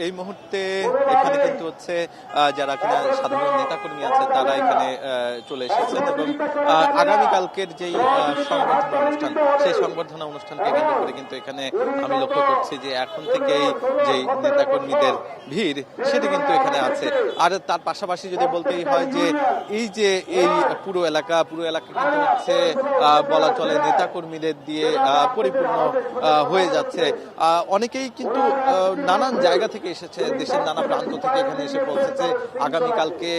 এই মুহূর্তে এখানে কিন্তু হচ্ছে যারা কিনা সাধারণ নেতাকর্মী আছে তারা এখানে চলে এসেছেন এবং আগামীকালকের যেই সংবর্ধনা অনুষ্ঠান সেই সংবর্ধনা অনুষ্ঠানকে কেন্দ্র করে কিন্তু এখানে আমি লক্ষ্য করছি যে এখন থেকেই যেই নেতাকর্মীদের ভিড় সেটি কিন্তু এখানে আছে। আর তার পাশাপাশি যদি বলতেই হয় যে এই পুরো এলাকা কিন্তু হচ্ছে বলা চলে নেতাকর্মীদের দিয়ে পরিপূর্ণ হয়ে যাচ্ছে। অনেকেই কিন্তু নানান জায়গা থেকে এসেছে, দেশের নানা প্রান্ত থেকে এখানে এসে পৌঁছেছে। আগামীকালকে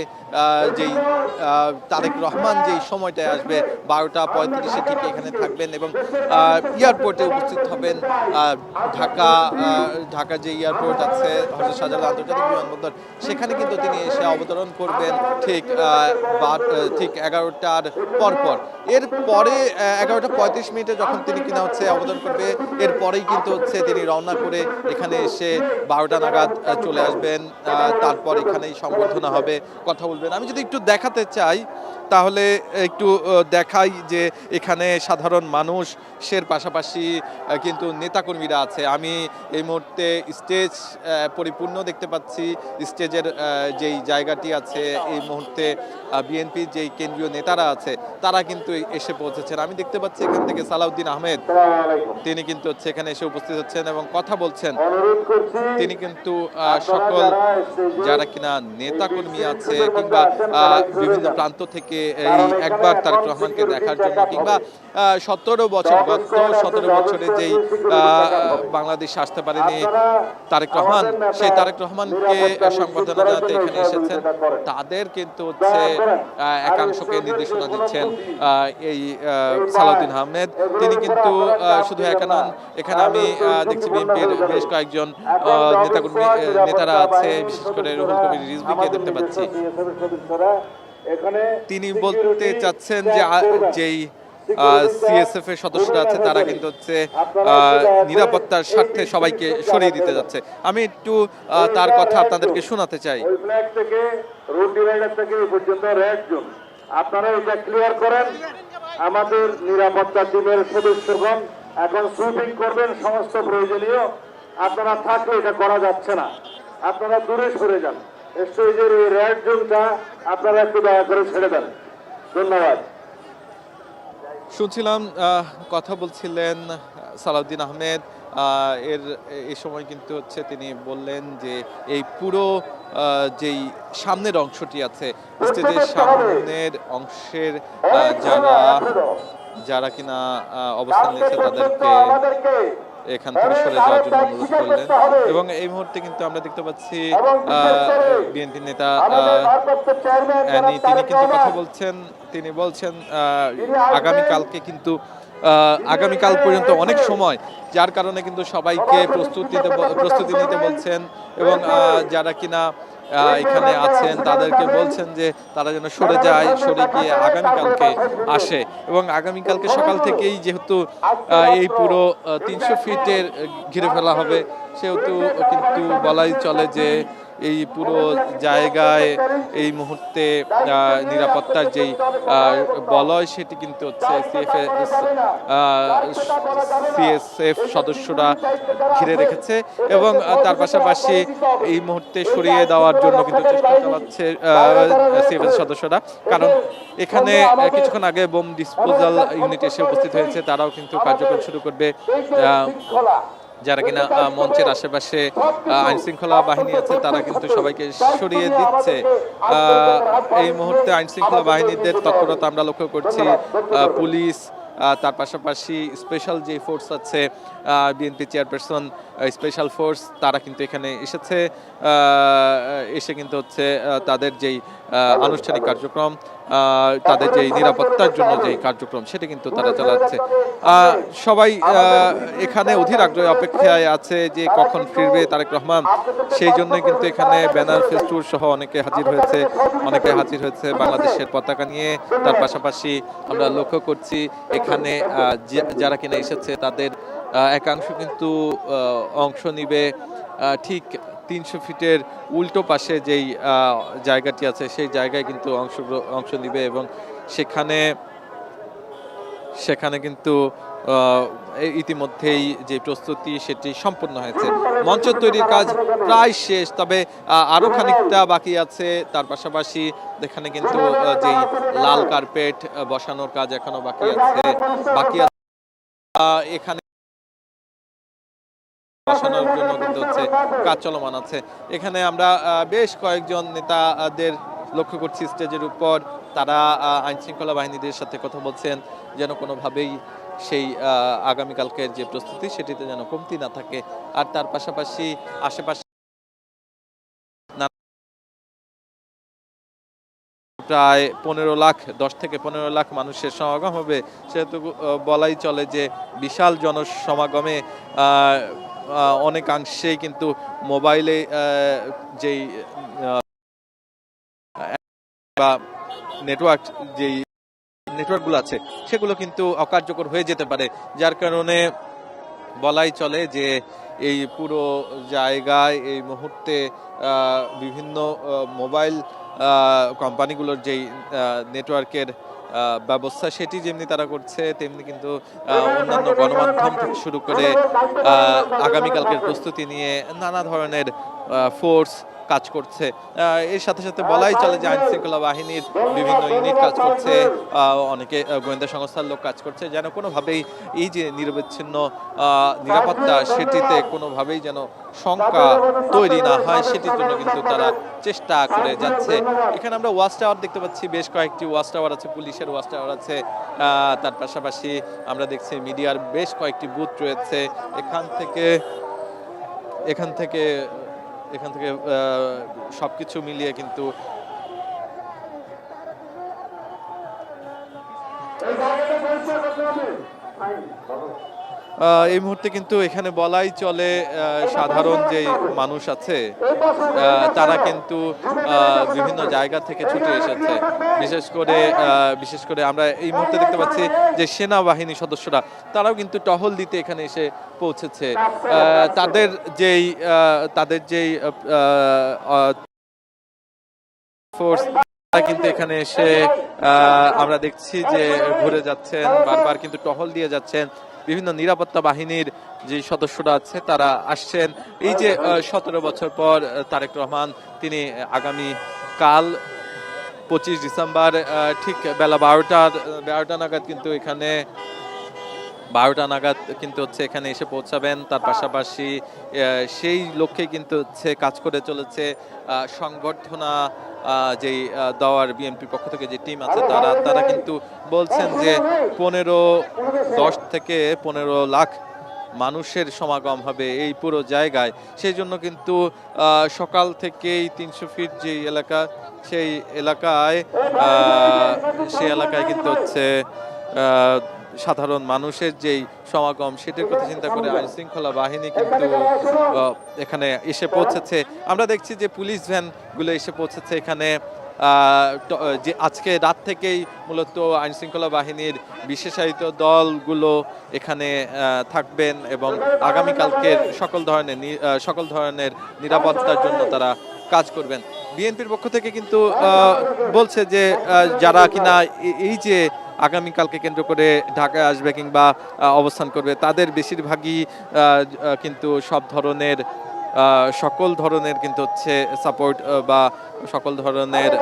যেই তারেক রহমান যেই সময়টায় আসবে 12:35 ঠিক এখানে থাকবেন এবং এয়ারপোর্টে উপস্থিত হবেন। ঢাকা যে এয়ারপোর্ট আছে হযরত শাহজালাল আন্তর্জাতিক বিমানবন্দর, সেখানে কিন্তু তিনি এসে অবতরণ করবেন ঠিক 11টার পরপর। এরপরে 11:35 যখন তিনি কিনা হচ্ছে অবতরণ করবে, এরপরেই কিন্তু হচ্ছে তিনি রওনা করে এখানে এসে 12টা নাগাদ চলে আসবেন। তারপর এখানেই সংবর্ধনা হবে, কথা বলবেন। আমি যদি একটু দেখাতে চাই তাহলে একটু দেখাই যে এখানে সাধারণ মানুষের পাশাপাশি কিন্তু নেতাকর্মীরা আছে। আমি এই মুহূর্তে স্টেজ পরিপূর্ণ দেখতে পাচ্ছি। স্টেজের যেই জায়গাটি আছে এই মুহূর্তে বিএনপির যেই কেন্দ্রীয় নেতারা আছে তারা কিন্তু এসে পৌঁছেছেন। আমি দেখতে পাচ্ছি এখান থেকে সালাউদ্দিন আহমেদ, তিনি কিন্তু হচ্ছে এখানে এসে উপস্থিত হচ্ছেন এবং কথা বলছেন। তিনি কিন্তু সকল যারা কিনা নেতাকর্মী আছে কিংবা বিভিন্ন প্রান্ত থেকে এই একবার তারেক রহমানকে দেখার জন্য কিংবা 17 বছরে যেই বাংলাদেশ আসতে পারেনি তারেক রহমান, সেই তারেক রহমানকে সংবর্ধনা জানাতে এখানে এসেছেন। তাদের কিন্তু হচ্ছে একাংশকে নির্দেশনা দিচ্ছেন এই সালাউদ্দিন আহমেদ। তিনি কিন্তু শুধু একা নন, এখানে আমি দেখছি বিএনপির বেশ কয়েকজন নেতারা আছে, বিশেষ করে রুহুল কবির রিজভীকে দেখতে পাচ্ছি। তিনি বলতে চাচ্ছেন যে যেই সিএসএফ এর সদস্যরা আছে তারা কিন্তু হচ্ছে নিরাপত্তার স্বার্থে সবাইকে সরিয়ে দিতে যাচ্ছে। আমি একটু তার কথা আপনাদেরকে শোনাতে চাই। আপনারা এটা ক্লিয়ার করেন, আমাদের নিরাপত্তা টিমের সদস্যগণ এখন সুইপিং করবেন সমস্ত প্রয়োজনীয়। আপনারা থাকলে এটা করা যাচ্ছে না, আপনারা দূরে সরে যান। স্টেজের এই রেড জোনটা আপনারা একটু দয়া করে ছেড়ে দেন। ধন্যবাদ। শুনছিলাম কথা বলছিলেন সালাউদ্দিন আহমেদ। এই সময় কিন্তু হচ্ছে তিনি বললেন যে এই পুরো যেই সামনের অংশটি আছে, স্টেজের সামনের অংশের যারা কিনা অবস্থান নিয়েছে তাদেরকে এখান থেকে সরে যাওয়ার জন্য অনুরোধ করলেন। এবং এই মুহূর্তে কিন্তু আমরা দেখতে পাচ্ছি বিএনপি নেতা তিনি কিন্তু কথা বলছেন। তিনি বলছেন আগামীকাল পর্যন্ত অনেক সময়, যার কারণে কিন্তু সবাইকে প্রস্তুতি নিতে বলছেন এবং যারা কিনা এখানে আছেন তাদেরকে বলছেন যে তারা যেন সরে গিয়ে আগামীকালকে আসে। এবং আগামীকালকে সকাল থেকেই যেহেতু এই পুরো 300 ফিটের ঘিরে ফেলা হবে, সেহেতু কিন্তু বলাই চলে যে এই পুরো জায়গায় এই মুহূর্তে নিরাপত্তার যেই বলয় সেটি কিন্তু হচ্ছে সিএসএফ সদস্যরা ঘিরে রেখেছে এবং তার পাশাপাশি এই মুহূর্তে সরিয়ে দেওয়ার জন্য কিন্তু চেষ্টা চালাচ্ছে সিএসএফ সদস্যরা। কারণ এখানে কিছুক্ষণ আগে বোম ডিসপোজাল ইউনিট এসে উপস্থিত হয়েছে, তারাও কিন্তু কার্যক্রম শুরু করবে। যারা কিনা মঞ্চের আশেপাশে আইন শৃঙ্খলা বাহিনী আছে তারা কিন্তু সবাইকে সরিয়ে দিচ্ছে। এই মুহূর্তে আইন শৃঙ্খলা বাহিনীদের তৎপরতা আমরা লক্ষ্য করছি। পুলিশ, তার পাশাপাশি স্পেশাল যে ফোর্স আছে বিএনপি চেয়ারপারসন স্পেশাল ফোর্স, তারা কিন্তু এখানে এসে কিন্তু হচ্ছে তাদের যেই আনুষ্ঠানিক কার্যক্রম, তাদের যেই নিরাপত্তার জন্য যেই কার্যক্রম সেটা কিন্তু তারা চালাচ্ছে। সবাই এখানে অধীর আগ্রহে অপেক্ষায় আছে যে কখন ফিরবে তারেক রহমান। সেই জন্য কিন্তু এখানে ব্যানার ফেস্টুন সহ অনেকে হাজির হয়েছে বাংলাদেশের পতাকা নিয়ে। তার পাশাপাশি আমরা লক্ষ্য করছি এখানে যারা কিনা এসেছে তাদের একাংশ কিন্তু অংশ নিবে ঠিক 300 ফিটের উল্টো পাশে যেই জায়গাটি আছে সেই জায়গায় কিন্তু অংশ নিবে এবং সেখানে কিন্তু ইতিমধ্যেই যে প্রস্তুতি সেটি সম্পূর্ণ হয়েছে। মঞ্চ তৈরির কাজ প্রায় শেষ, তবে আরো খানিকটা বাকি আছে। তার পাশাপাশি এখানে কিন্তু যেই লাল কার্পেট বসানোর কাজ এখনো বাকি আছে এখানে বসানোর জন্য কিন্তু হচ্ছে কাজ চলমান আছে। এখানে আমরা বেশ কয়েকজন নেতাদের লক্ষ্য করছি স্টেজের উপর। তারা আইন শৃঙ্খলা বাহিনীদের সাথে কথা বলছেন যেন কোনোভাবেই সেই আগামীকালকের যে প্রস্তুতি সেটিতে যেন কমতি না থাকে। আর তার পাশাপাশি আশেপাশে প্রায় 10 থেকে 15 লাখ মানুষের সমাগম হবে, সেহেতু বলাই চলে যে বিশাল জনসমাগমে অনেকাংশেই কিন্তু মোবাইলে যেই বা নেটওয়ার্কগুলো আছে সেগুলো কিন্তু অকার্যকর হয়ে যেতে পারে, যার কারণে বলাই চলে যে এই পুরো জায়গায় এই মুহূর্তে বিভিন্ন মোবাইল কোম্পানিগুলোর যেই নেটওয়ার্কের ব্যবস্থা সেটি যেমনি তারা করছে, তেমনি কিন্তু অন্যান্য গণমাধ্যম থেকে শুরু করে আগামীকালকের প্রস্তুতি নিয়ে নানা ধরনের ফোর্স কাজ করছে। এর সাথে সাথে বলাই চলে যে আইন শৃঙ্খলা বাহিনীর বিভিন্ন ইউনিট কাজ করছে, অনেকে গোয়েন্দা সংস্থার লোক কাজ করছে, যেন কোনোভাবেই এই যে নিরবিচ্ছিন্ন নিরাপত্তা সেটিতে কোনোভাবেই যেন শঙ্কা তৈরি না হয়, সেটির জন্য কিন্তু তারা চেষ্টা করে যাচ্ছে। এখানে আমরা ওয়াচ টাওয়ার দেখতে পাচ্ছি, বেশ কয়েকটি ওয়াচ টাওয়ার আছে, পুলিশের ওয়াচ টাওয়ার আছে। তার পাশাপাশি আমরা দেখছি মিডিয়ার বেশ কয়েকটি বুথ রয়েছে। এখান থেকে সবকিছু মিলিয়ে কিন্তু এই মুহূর্তে কিন্তু এখানে বলাই চলে সাধারণ যে মানুষ আছে তারা কিন্তু বিভিন্ন জায়গা থেকে ছুটে এসেছে। বিশেষ করে আমরা এই মুহূর্তে দেখতে পাচ্ছি যে সেনাবাহিনী সদস্যরা তারাও কিন্তু টহল দিতে এখানে এসে পৌঁছেছে। তাদের যেই ফোর্স কিন্তু এখানে এসে আমরা দেখছি যে ঘুরে যাচ্ছেন, বারবার কিন্তু টহল দিয়ে যাচ্ছেন। বিভিন্ন নিরাপত্তা বাহিনীর যে সদস্যরা আছে তারা আসছেন। এই যে 17 বছর পর তারেক রহমান তিনি আগামী কাল 25 ডিসেম্বর ঠিক বেলা 12টা নাগাদ কিন্তু এখানে 12টা নাগাদ কিন্তু হচ্ছে এখানে এসে পৌঁছাবেন। তার পাশাপাশি সেই লক্ষ্যে কিন্তু হচ্ছে কাজ করে চলেছে সংবর্ধনা যেই দেওয়ার বিএনপির পক্ষ থেকে যে টিম আছে তারা কিন্তু বলছেন যে 10 থেকে 15 লাখ মানুষের সমাগম হবে এই পুরো জায়গায়। সেই জন্য কিন্তু সকাল থেকেই 300 ফিট যে এলাকা সেই এলাকায় কিন্তু হচ্ছে সাধারণ মানুষের যেই সমাগম সেটির কথা চিন্তা করে আইন শৃঙ্খলা বাহিনী কিন্তু এখানে এসে পৌঁছেছে। আমরা দেখছি যে পুলিশ ভ্যানগুলো এসে পৌঁছেছে এখানে। যে আজকে রাত থেকেই মূলত আইন শৃঙ্খলা বাহিনীর বিশেষায়িত দলগুলো এখানে থাকবেন এবং আগামীকালকের সকল ধরনের নিরাপত্তার জন্য তারা কাজ করবেন। বিএনপির পক্ষ থেকে কিন্তু বলছে যে যারা কিনা এই যে আগামীকালকে কেন্দ্র করে ঢাকায় আসবে কিংবা অবস্থান করবে তাদের বেশিরভাগই কিন্তু সকল ধরনের কিন্তু হচ্ছে সাপোর্ট বা সকল ধরনের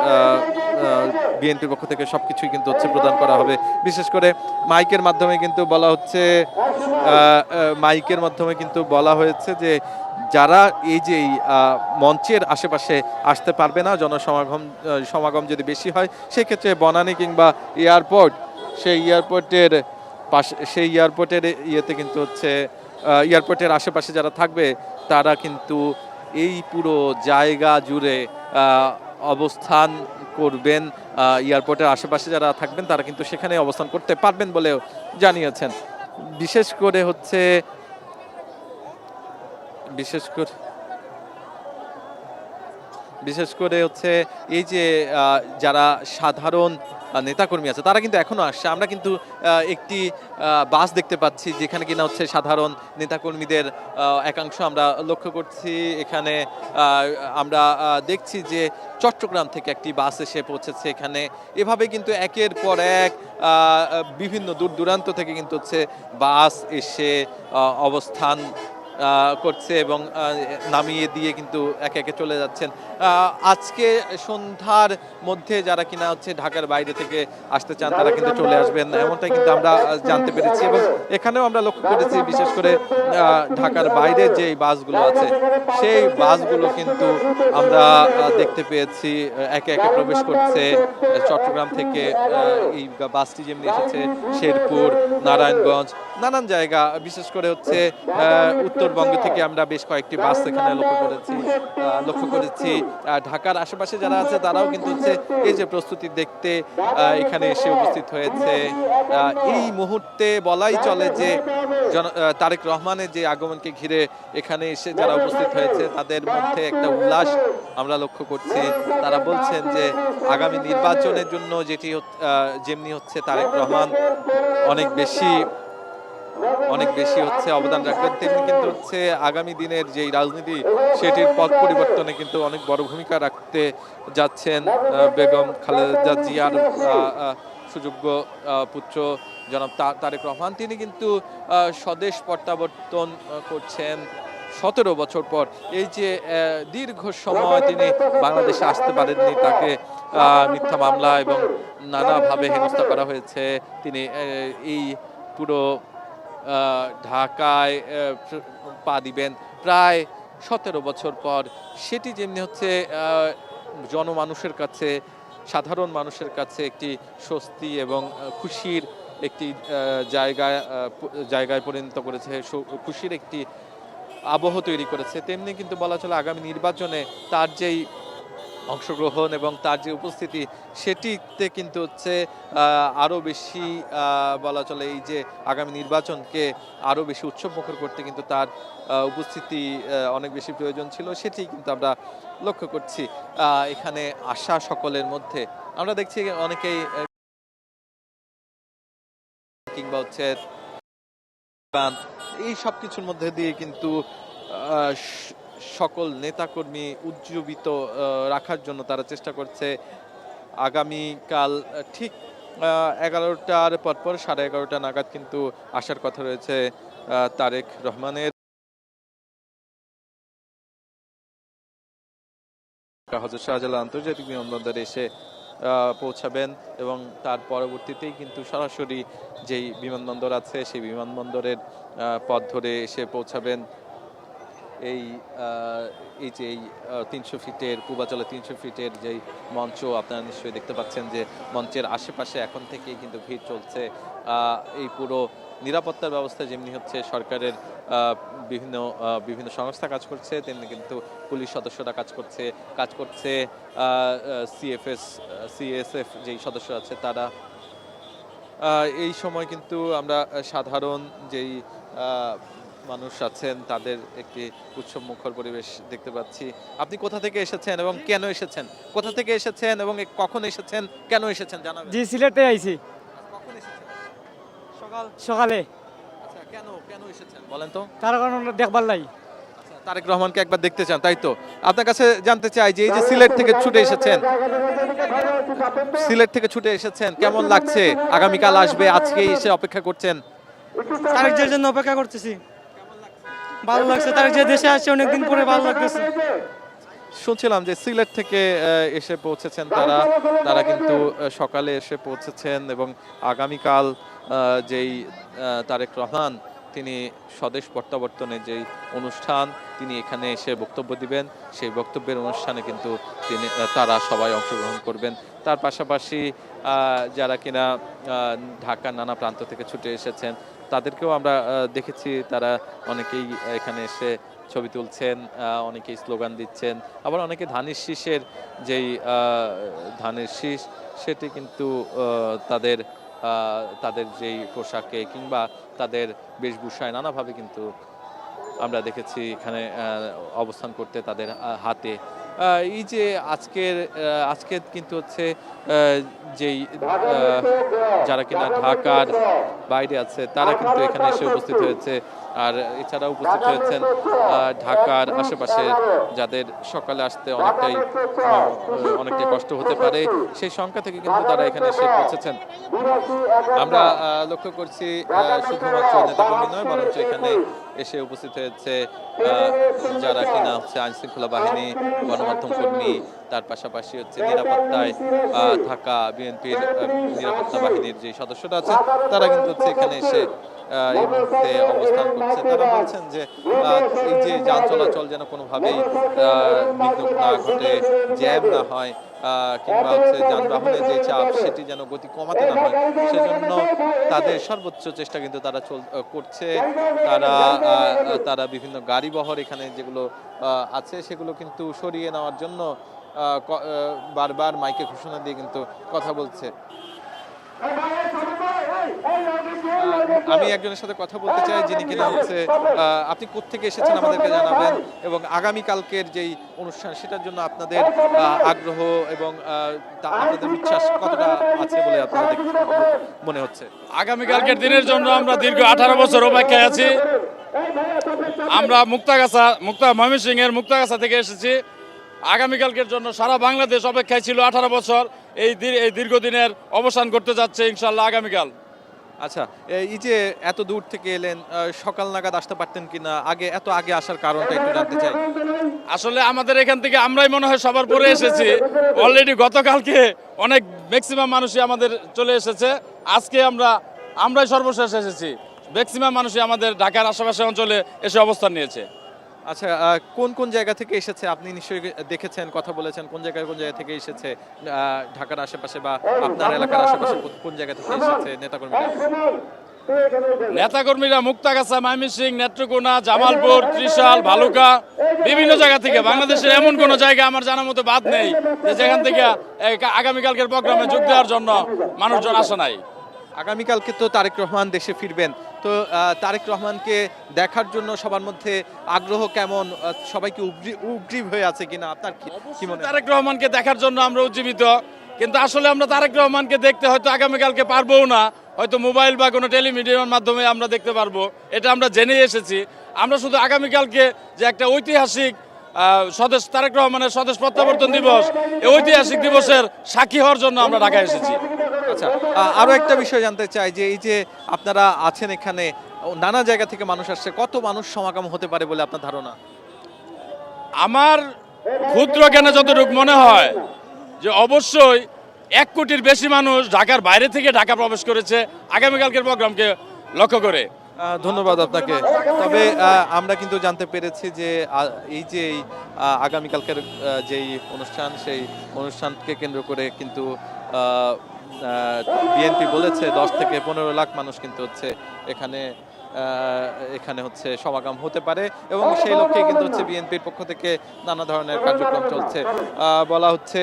বিএনপির পক্ষ থেকে সবকিছুই কিন্তু হচ্ছে প্রদান করা হবে। বিশেষ করে মাইকের মাধ্যমে কিন্তু বলা হয়েছে যে যারা এই যে মঞ্চের আশেপাশে আসতে পারবে না, সমাগম যদি বেশি হয় সেক্ষেত্রে বনানী কিংবা এয়ারপোর্ট সেই এয়ারপোর্টের ইয়েতে কিন্তু হচ্ছে এয়ারপোর্টের আশেপাশে যারা থাকবে তারা কিন্তু এই পুরো জায়গা জুড়ে অবস্থান করবেন। এয়ারপোর্টের আশেপাশে যারা থাকবেন তারা কিন্তু সেখানে অবস্থান করতে পারবেন বলেও জানিয়েছেন। বিশেষ বিশেষ করে হচ্ছে এই যে যারা সাধারণ নেতাকর্মী আছে তারা কিন্তু এখনো আসছে। আমরা কিন্তু একটি বাস দেখতে পাচ্ছি যেখানে কিনা হচ্ছে সাধারণ নেতাকর্মীদের একাংশ আমরা লক্ষ্য করছি। এখানে আমরা দেখছি যে চট্টগ্রাম থেকে একটি বাস এসে পৌঁছেছে এখানে। এভাবে কিন্তু একের পর এক বিভিন্ন দূর দূরান্ত থেকে কিন্তু হচ্ছে বাস এসে অবস্থান করছে এবং নামিয়ে দিয়ে কিন্তু একে একে চলে যাচ্ছেন। আজকে সন্ধ্যার মধ্যে যারা কিনা হচ্ছে ঢাকার বাইরে থেকে আসতে চান তারা কিন্তু চলে আসবেন, এমনটাই কিন্তু আমরা জানতে পেরেছি। এবং এখানেও আমরা লক্ষ্য করেছি বিশেষ করে ঢাকার বাইরে যে বাসগুলো আছে সেই বাসগুলো কিন্তু আমরা দেখতে পেয়েছি একে একে প্রবেশ করছে চট্টগ্রাম থেকে। এই বাসটি যেমনি এসেছে শেরপুর, নারায়ণগঞ্জ, নানান জায়গা, বিশেষ করে হচ্ছে উত্তরবঙ্গ থেকে আমরা বেশ কয়েকটি বাস এখানে লক্ষ্য করেছি। ঢাকার আশেপাশে যারা আছে তারাও কিন্তু হচ্ছে এই যে প্রস্তুতি দেখতে এখানে এসে উপস্থিত হয়েছে। এই মুহূর্তে বলাই চলে যে তারেক রহমানের যে আগমনকে ঘিরে এখানে এসে যারা উপস্থিত হয়েছে তাদের মধ্যে একটা উল্লাস আমরা লক্ষ্য করছি। তারা বলছেন যে আগামী নির্বাচনের জন্য যেমনি হচ্ছে তারেক রহমান অনেক বেশি হচ্ছে অবদান রাখবেন, তেমনি কিন্তু হচ্ছে আগামী দিনের যে রাজনীতি সেটির পথ পরিবর্তনে কিন্তু অনেক বড় ভূমিকা রাখতে যাচ্ছেন বেগম খালেদা জিয়ার সুযোগ্য পুত্র জনাব তারেক রহমান। তিনি কিন্তু স্বদেশ প্রত্যাবর্তন করছেন 17 বছর পর। এই যে দীর্ঘ সময় তিনি বাংলাদেশে আসতে পারেননি, তাকে মিথ্যা মামলা এবং নানাভাবে হেনস্থা করা হয়েছে। তিনি এই পুরো ঢাকায় পা দিবেন প্রায় 17 বছর পর। সেটি যেমনি হচ্ছে জনমানুষের কাছে, সাধারণ মানুষের কাছে একটি স্বস্তি এবং খুশির একটি জায়গায় পরিণত করেছে, খুশির একটি আবহ তৈরি করেছে, তেমনি কিন্তু বলা চলে আগামী নির্বাচনে তার যেই অংশগ্রহণ এবং তার যে উপস্থিতি সেটিতে কিন্তু হচ্ছে আরও বেশি বলা চলে এই যে আগামী নির্বাচনকে আরও বেশি উৎসবমুখর করতে কিন্তু তার উপস্থিতি অনেক বেশি প্রয়োজন ছিল, সেটি কিন্তু আমরা লক্ষ্য করছি এখানে আসা সকলের মধ্যে। আমরা দেখছি অনেকেই কিংবা হচ্ছে এই সব কিছুর মধ্যে দিয়ে কিন্তু সকল নেতাকর্মী উজ্জীবিত রাখার জন্য তারা চেষ্টা করছে। আগামীকাল ঠিক 11টার পরপর 11:30 নাগাদ কিন্তু আসার কথা রয়েছে তারেক রহমানের। হযরত শাহজালাল আন্তর্জাতিক বিমানবন্দরে এসে পৌঁছাবেন এবং তার পরবর্তীতেই কিন্তু সরাসরি যেই বিমানবন্দর আছে সেই বিমানবন্দরের পথ ধরে এসে পৌঁছাবেন এই যে 300 ফিটের পূর্বাচলে 300 ফিটের যেই মঞ্চ আপনারা নিশ্চয়ই দেখতে পাচ্ছেন যে মঞ্চের আশেপাশে এখন থেকেই কিন্তু ভিড় চলছে। এই পুরো নিরাপত্তার ব্যবস্থা যেমনি হচ্ছে সরকারের বিভিন্ন সংস্থা কাজ করছে, তেমনি কিন্তু পুলিশ সদস্যরা কাজ করছে সিএসএফ যেই সদস্য আছে তারা। এই সময় কিন্তু আমরা সাধারণ যেই মানুষ আছেন তাদের একটি উৎসবমুখর পরিবেশ দেখতে পাচ্ছি। আপনি কোথা থেকে এসেছেন এবং কেন এসেছেন? কোথা থেকে এসেছেন এবং কখন এসেছেন, কেন এসেছেন জানাবেন? জি, সিলেটে আইছি কখন এসেছেন? সকালে। আচ্ছা, কেন এসেছেন বলেন তো? তার কারণ দেখবার লাই। আচ্ছা, তারেক রহমানকে একবার দেখতে চান, তাই তো? আপনার কাছে জানতে চাই যে এই যে সিলেট থেকে ছুটে এসেছেন কেমন লাগছে? আগামীকাল আসবে, আজকে এসে অপেক্ষা করছেন। তারেক জিয়ার জন্য অপেক্ষা করতেছি। ভালো লাগছে, তারেক জিয়া দেশে আসছে অনেকদিন পরে, ভালো লাগতেছে। শুনছিলাম যে সিলেট থেকে এসে পৌঁছেছেন তারা কিন্তু সকালে এসে পৌঁছেছেন এবং আগামীকাল যেই তারেক রহমান তিনি স্বদেশ প্রত্যাবর্তনের যেই অনুষ্ঠান তিনি এখানে এসে বক্তব্য দিবেন, সেই বক্তব্যের অনুষ্ঠানে কিন্তু তারা সবাই অংশগ্রহণ করবেন। তার পাশাপাশি যারা কিনা ঢাকার নানা প্রান্ত থেকে ছুটে এসেছেন তাদেরকেও আমরা দেখেছি, তারা অনেকেই এখানে এসে ছবি তুলছেন, অনেকেই স্লোগান দিচ্ছেন, আবার অনেকে ধানের শীষ সেটি কিন্তু তাদের যেই পোশাকে কিংবা তাদের বেশভূষায় নানাভাবে কিন্তু আমরা দেখেছি এখানে অবস্থান করতে, তাদের হাতে এই যে আজকে কিন্তু হচ্ছে যেই যারা কিনা ঢাকার বাইরে আছে তারা কিন্তু এখানে এসে উপস্থিত হয়েছে, আর এছাড়া উপস্থিত হয়েছেন ঢাকার আশেপাশে যাদের সকালে আসতে অনেকটাই কষ্ট হতে পারে, সেই সংখ্যা থেকে কিন্তু তারা এখানে এসে পৌঁছেছেন। আমরা লক্ষ্য করছি শুধুমাত্র নেতাকর্মী নয়, বরঞ্চ এখানে এসে উপস্থিত হয়েছে যারা কিনা হচ্ছে আইন শৃঙ্খলা বাহিনী, গণমাধ্যম কর্মী, তার পাশাপাশি হচ্ছে নিরাপত্তায় থাকা বিএনপির নিরাপত্তা বাহিনীর যে সদস্যরা আছে তারা কিন্তু হচ্ছে এখানে এসে এই মুহূর্তে অবস্থান করছে। তারা বলছেন যে এই যে যান চলাচল যেন কোনোভাবেই বিঘ্ন না ঘটে, জ্যাম না হয়, কিংবা হচ্ছে যানবাহনের যে চাপ সেটি যেন গতি কমাতে না হয়, সেজন্য তাদের সর্বোচ্চ চেষ্টা কিন্তু তারা করছে। তারা বিভিন্ন গাড়ি বহর এখানে যেগুলো আছে সেগুলো কিন্তু সরিয়ে নেওয়ার জন্য বারবার মাইকে ঘোষণা দিয়ে কিন্তু কথা বলছে। আমি একজনের সাথে কথা বলতে চাই যিনি কিনা হচ্ছে, আপনি কোত্থেকে এসেছেন আমাদেরকে জানাবেন, এবং আগামী কালকের যেই অনুষ্ঠান সেটার জন্য আপনাদের আগ্রহ এবং আপনাদের উচ্ছ্বাস কতটা আছে বলে আপনাদের মনে হচ্ছে? আগামীকালকের দিনের জন্য আমরা দীর্ঘ 18 বছর অপেক্ষায় আছি। আমরা ময়মনসিংহের মুক্তাগাছা থেকে এসেছি। আগামীকালকের জন্য সারা বাংলাদেশ অপেক্ষায় ছিল 18 বছর। এই দীর্ঘদিনের অবসান করতে যাচ্ছে ইনশাল্লাহ আগামীকাল। আচ্ছা, এই যে এত দূর থেকে এলেন, সকাল নাগাদ আসতে পারতেন কিনা? এত আগে আসার কারণটা একটু জানতে চাই। আসলে আমাদের এখান থেকে আমরাই মনে হয় সবার পরে এসেছি। অলরেডি গতকালকে অনেক ম্যাক্সিমাম মানুষই আমাদের চলে এসেছে। আজকে আমরাই সর্বশেষ এসেছি। ম্যাক্সিমাম মানুষই আমাদের ঢাকার আশেপাশে অঞ্চলে এসে অবস্থান নিয়েছে। আচ্ছা, কোন কোন জায়গা থেকে এসেছে আপনি নিশ্চয়ই দেখেছেন, কথা বলেছেন, কোন জায়গা থেকে এসেছে ঢাকার আশেপাশে বা আপনার এলাকার আশেপাশে কোন জায়গা থেকে এসেছে নেতাকর্মীরা? মুক্তাগাছা, ময়মনসিংহ, নেত্রকোনা, জামালপুর, ত্রিশাল, ভালুকা, বিভিন্ন জায়গা থেকে। বাংলাদেশের এমন কোন জায়গা আমার জানার মতো বাদ নেই যেখান থেকে আগামীকালকের প্রোগ্রামে যোগ দেওয়ার জন্য মানুষজন আসে নাই। আগামীকালকে তো তারেক রহমান দেশে ফিরবেন, তো তারেক রহমানকে দেখার জন্য সবার মধ্যে আগ্রহ কেমন? সবাই কি উদ্গ্রীব হয়ে আছে কিনা? আপনার কি মনে হয়? তারেক রহমানকে দেখার জন্য আমরা উজ্জীবিত, কিন্তু আসলে আমরা তারেক রহমানকে দেখতে হয়তো আগামীকালকে পারবো না, হয়তো মোবাইল বা কোনো টেলিমিডিয়ার মাধ্যমে আমরা দেখতে পারবো, এটা আমরা জেনেই এসেছি। আমরা শুধু আগামীকালকে যে একটা ঐতিহাসিক স্বদেশ তারেক রহমানের স্বদেশ প্রত্যাবর্তন দিবস, এই ঐতিহাসিক দিবসের সাক্ষী হওয়ার জন্য আমরা ঢাকায় এসেছি। আচ্ছা, আরো একটা বিষয় জানতে চাই যে এই যে আপনারা আছেন এখানে, নানা জায়গা থেকে মানুষ আসছে, কত মানুষ সমাগম হতে পারে বলে আপনার ধারণা? আমার ক্ষুদ্র জ্ঞানে যতটুকু মনে হয় যে অবশ্যই 1 কোটির বেশি মানুষ ঢাকার বাইরে থেকে ঢাকা প্রবেশ করেছে আগামীকালকের প্রোগ্রামকে লক্ষ্য করে। ধন্যবাদ আপনাকে। তবে আমরা কিন্তু জানতে পেরেছি যে এই যে আগামীকালকের যেই অনুষ্ঠান, সেই অনুষ্ঠানকে কেন্দ্র করে কিন্তু বিএনপি বলেছে 10 থেকে 15 লাখ মানুষ কিন্তু হচ্ছে এখানে হচ্ছে সমাগম হতে পারে, এবং সেই লক্ষ্যে কিন্তু হচ্ছে বিএনপির পক্ষ থেকে নানা ধরনের কার্যক্রম চলছে। বলা হচ্ছে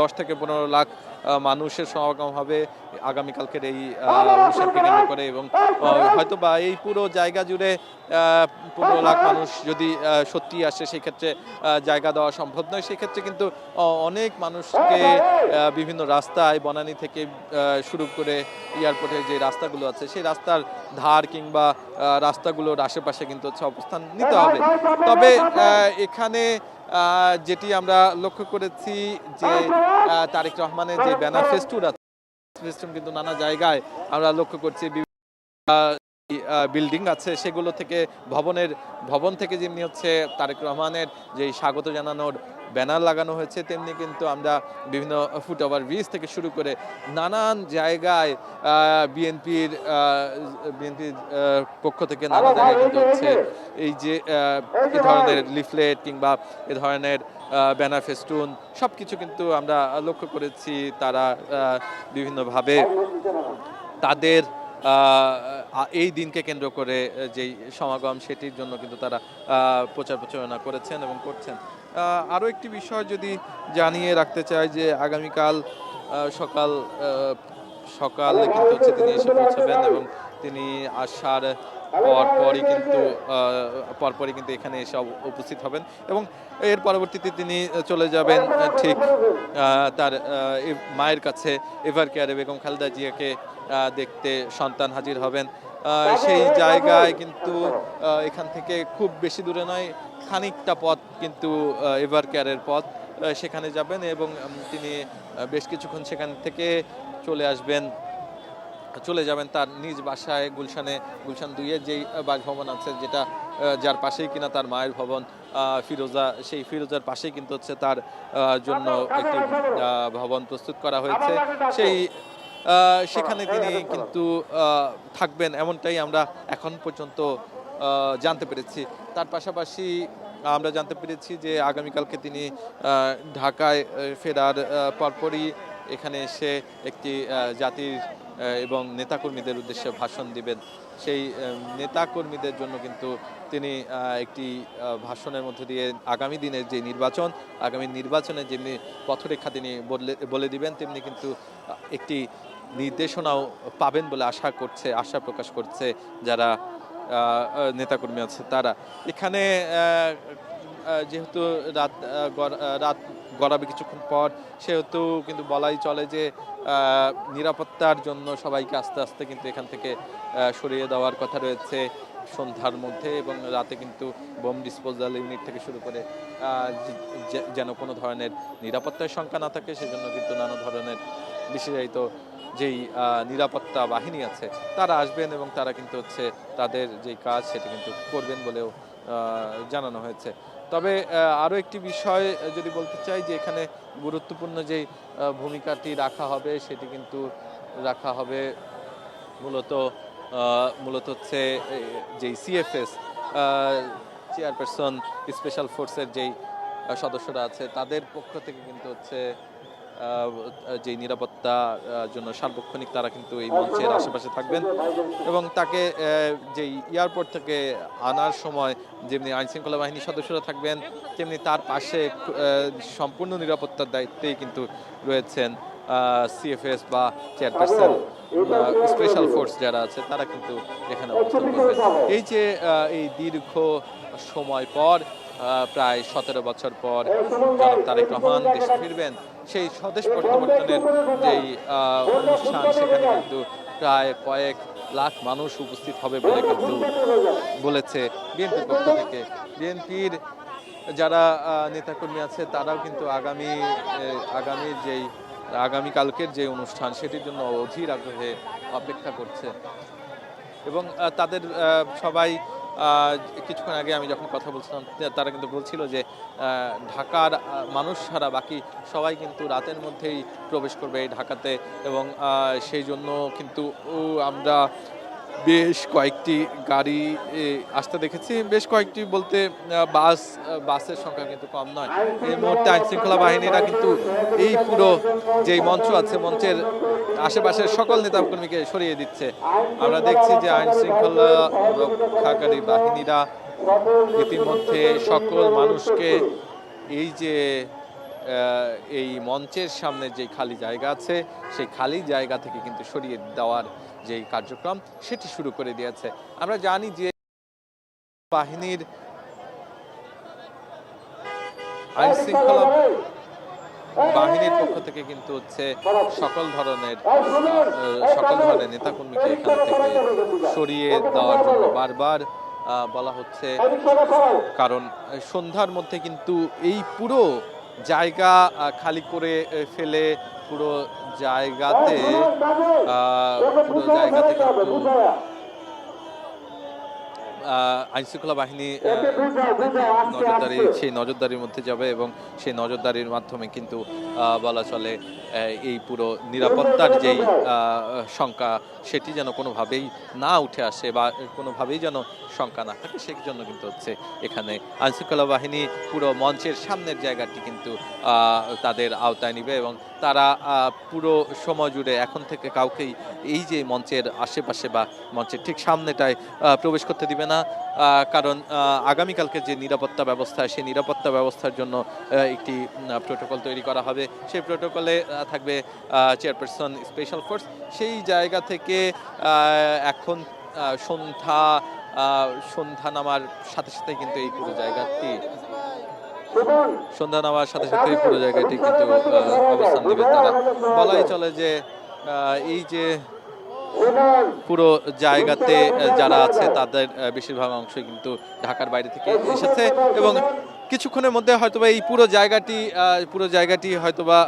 10 থেকে 15 লাখ মানুষের সমাগম হবে আগামীকালকের এই অনুষ্ঠানকে কেন্দ্র করে, এবং হয়তো বা এই পুরো জায়গা জুড়ে 15 লাখ মানুষ যদি সত্যি আসে সেই ক্ষেত্রে জায়গা দেওয়া সম্ভব নয়। সেই ক্ষেত্রে কিন্তু অনেক মানুষকে বিভিন্ন রাস্তায়, বনানী থেকে শুরু করে এয়ারপোর্টের যে রাস্তাগুলো আছে সেই রাস্তার ধার কিংবা রাস্তাগুলোর আশেপাশে কিন্তু হচ্ছে অবস্থান নিতে হবে। তবে এখানে যেটি আমরা লক্ষ্য করেছি যে তারেক রহমানের যে ব্যানার ফেস্টুন আছে, ফেস্টুন কিন্তু নানা জায়গায় আমরা লক্ষ্য করছি। বিল্ডিং আছে সেগুলো থেকে, ভবন থেকে যেমনি হচ্ছে তারেক রহমানের যে স্বাগত জানানোর ব্যানার লাগানো হয়েছে, তেমনি কিন্তু আমরা বিভিন্ন ফুটওভার ব্রিজ থেকে শুরু করে নানান জায়গায় বিএনপির পক্ষ থেকে নানা জায়গায় কিন্তু হচ্ছে এই যে এ ধরনের লিফলেট কিংবা এ ধরনের ব্যানার ফেস্টুন সবকিছু কিন্তু আমরা লক্ষ্য করেছি। তারা বিভিন্নভাবে তাদের এই দিনকে কেন্দ্র করে যেই সমাগম সেটির জন্য কিন্তু তারা প্রচার প্রচারণা করেছেন এবং করছেন। আরও একটি বিষয় যদি জানিয়ে রাখতে চাই যে আগামীকাল সকালে কিন্তু হচ্ছে তিনি এসে পৌঁছাবেন, এবং তিনি আসার পরপরই কিন্তু এখানে এসে উপস্থিত হবেন এবং এর পরবর্তীতে তিনি চলে যাবেন ঠিক তার মায়ের কাছে এভার কেয়ারে বেগম খালেদা জিয়াকে দেখতে সন্তান হাজির হবেন সেই জায়গায় কিন্তু এখান থেকে খুব বেশি দূরে নয়, খানিকটা পথ কিন্তু এভার কেয়ারের পথ, সেখানে যাবেন এবং তিনি বেশ কিছুক্ষণ সেখান থেকে চলে যাবেন তার নিজ বাসায় গুলশান 2-এর যেই বাসভবন আছে, যার পাশেই কিনা তার মায়ের ভবন ফিরোজা, সেই ফিরোজার পাশেই কিন্তু হচ্ছে তার জন্য একটি ভবন প্রস্তুত করা হয়েছে। সেখানে তিনি কিন্তু থাকবেন এমনটাই আমরা এখন পর্যন্ত জানতে পেরেছি। তার পাশাপাশি আমরা জানতে পেরেছি যে আগামীকালকে তিনি ঢাকায় ফেরার পরপরই এখানে এসে একটি জাতির এবং নেতাকর্মীদের উদ্দেশ্যে ভাষণ দিবেন। সেই নেতাকর্মীদের জন্য কিন্তু তিনি একটি ভাষণের মধ্যে দিয়ে আগামী দিনের যে আগামী নির্বাচনের যেমনি পথরেখা তিনি বলে দিবেন, তেমনি কিন্তু একটি নির্দেশনাও পাবেন বলে আশা প্রকাশ করছে যারা নেতাকর্মী আছে তারা। এখানে যেহেতু রাত গড়াবে কিছুক্ষণ পর, সেহেতু কিন্তু বলাই চলে যে নিরাপত্তার জন্য সবাইকে আস্তে আস্তে কিন্তু এখান থেকে সরিয়ে দেওয়ার কথা রয়েছে সন্ধ্যার মধ্যে, এবং রাতে কিন্তু বোম ডিসপোজাল ইউনিট থেকে শুরু করে যেন কোনো ধরনের নিরাপত্তার শঙ্কা না থাকে, সেজন্য কিন্তু নানা ধরনের বিশেষায়িত যেই নিরাপত্তা বাহিনী আছে তারা আসবেন এবং তারা কিন্তু হচ্ছে তাদের যেই কাজ সেটা কিন্তু করবেন বলেও জানানো হয়েছে। তবে আরও একটি বিষয় যদি বলতে চাই, যে এখানে গুরুত্বপূর্ণ যেই ভূমিকাটি রাখা হবে সেটি কিন্তু রাখা হবে মূলত হচ্ছে যেই সিএফএস চেয়ারপারসন স্পেশাল ফোর্সের যেই সদস্যরা আছে তাদের পক্ষ থেকে কিন্তু হচ্ছে যে নিরাপত্তার জন্য সার্বক্ষণিক তারা কিন্তু এই মঞ্চের আশেপাশে থাকবেন এবং তাকে যেই এয়ারপোর্ট থেকে আনার সময় যেমনি আইনশৃঙ্খলা বাহিনীর সদস্যরা থাকবেন, তেমনি তার পাশে সম্পূর্ণ নিরাপত্তার দায়িত্বেই কিন্তু রয়েছেন সিএফএস বা চেয়ারপারসন স্পেশাল ফোর্স যারা আছে তারা কিন্তু এখানে অবস্থান করবেন। এই যে এই দীর্ঘ সময় পর, প্রায় 17 বছর পর জনাব তারেক রহমান দেশে ফিরবেন, সেই স্বদেশ প্রত্যাবর্তনের যেই অনুষ্ঠান, সেখানে কিন্তু প্রায় কয়েক লাখ মানুষ উপস্থিত হবে বলে কিন্তু বলেছে বিএনপির পক্ষ থেকে। বিএনপির যারা নেতাকর্মী আছে তারাও কিন্তু আগামীকালকের যে অনুষ্ঠান সেটির জন্য অধীর আগ্রহে অপেক্ষা করছে এবং তাদের সবাই কিছুক্ষণ আগে আমি যখন কথা বলছিলাম তারা কিন্তু বলছিল যে ঢাকার মানুষ ছাড়া বাকি সবাই কিন্তু রাতের মধ্যেই প্রবেশ করবে এই ঢাকাতে, এবং সেই জন্য কিন্তু আমরা বেশ কয়েকটি গাড়ি আসতে দেখেছি। বেশ কয়েকটি বলতে বাসের সংখ্যা কিন্তু কম নয়। এই মুহূর্তে আইনশৃঙ্খলা বাহিনীরা কিন্তু এই পুরো যেই মঞ্চ আছে, মঞ্চের আশেপাশের সকল নেতাকর্মীকে সরিয়ে দিচ্ছে। আমরা দেখছি যে আইনশৃঙ্খলা রক্ষাকারী বাহিনীরা ইতিমধ্যে সকল মানুষকে এই মঞ্চের সামনে যে খালি জায়গা আছে সেই খালি জায়গা থেকে কিন্তু সরিয়ে দেওয়ার যে কার্যক্রম সেটি শুরু করে দিয়েছে। আমরা জানি যে আইনশৃঙ্খলা বাহিনীর পক্ষ থেকে কিন্তু হচ্ছে সকল ধরনের নেতাকর্মীকে এখান থেকে সরিয়ে দেওয়ার জন্য বারবার বলা হচ্ছে, কারণ সন্ধ্যার মধ্যে কিন্তু এই পুরো জায়গা খালি করে ফেলে পুরো জায়গাতে কিন্তু আইনশৃঙ্খলা বাহিনী সেই নজরদারির মধ্যে যাবে এবং সেই নজরদারির মাধ্যমে কিন্তু বলা চলে এই পুরো নিরাপত্তার যেই শঙ্কা সেটি যেন কোনোভাবেই না উঠে আসে বা কোনোভাবেই যেন শঙ্কা না থাকে, সেই জন্য কিন্তু হচ্ছে এখানে আইনশৃঙ্খলা বাহিনী পুরো মঞ্চের সামনের জায়গাটি কিন্তু তাদের আওতায় নিবে এবং তারা পুরো সময় জুড়ে এখন থেকে কাউকেই এই যে মঞ্চের আশেপাশে বা মঞ্চের ঠিক সামনেটায় প্রবেশ করতে দিবে না। না, কারণ আগামীকালকে যে নিরাপত্তা ব্যবস্থা, সেই নিরাপত্তা ব্যবস্থার জন্য একটি প্রোটোকল তৈরি করা হবে। সেই প্রোটোকলে থাকবে চেয়ারপারসন স্পেশাল ফোর্স। সেই জায়গা থেকে এখন সন্ধ্যা নামার সাথে সাথে কিন্তু এই পুরো জায়গাটি পুরো জায়গাটি কিন্তু অবস্থান নেবে তারা। বলাই চলে যে এই যে পুরো জায়গাতে যারা আছে তাদের বেশিরভাগ অংশই কিন্তু ঢাকার বাইরে থেকে এসেছে এবং কিছুক্ষণের মধ্যে হয়তোবা এই পুরো জায়গাটি হয়তোবা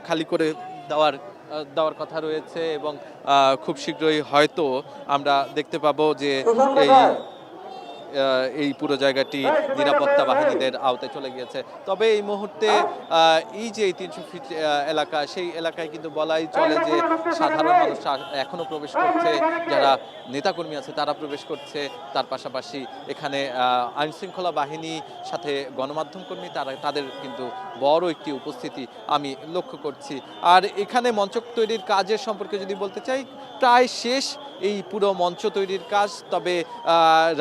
খালি করে দেওয়ার কথা রয়েছে এবং খুব শীঘ্রই হয়তো আমরা দেখতে পাবো যে এই পুরো জায়গাটি নিরাপত্তা বাহিনীদের আওতায় চলে গিয়েছে। তবে এই মুহূর্তে এই যে 300 ফিট এলাকা, সেই এলাকায় কিন্তু বলাই চলে যে সাধারণ মানুষ এখনো প্রবেশ করছে, যারা নেতাকর্মী আছে তারা প্রবেশ করছে। তার পাশাপাশি এখানে আইনশৃঙ্খলা বাহিনী সাথে গণমাধ্যম কর্মী তাদের কিন্তু বড় একটি উপস্থিতি আমি লক্ষ্য করছি। আর এখানে মঞ্চ তৈরির কাজের সম্পর্কে যদি বলতে চাই, প্রায় শেষ এই পুরো মঞ্চ তৈরির কাজ। তবে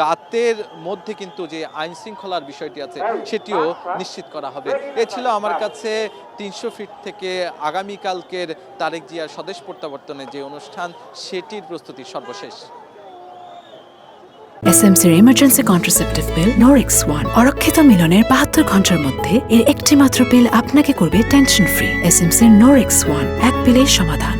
রাতের মধ্যে কিন্তু যে আইন শৃঙ্খলার বিষয়টি আছে সেটিও নিশ্চিত করা হবে। এ ছিল আমার কাছে 300 ফিট থেকে আগামীকালকের তারেক জিয়ার স্বদেশ প্রত্যাবর্তনের যে অনুষ্ঠান, সেটির প্রস্তুতি সর্বশেষ। এসএমসির emergency contraceptive pill Norix one অরক্ষিত মিলনের 72 ঘন্টার মধ্যে এর একটি মাত্র পিল আপনাকে করবে টেনশন ফ্রি। এসএমসির নরিক্স ওয়ান, এক পিলের সমাধান।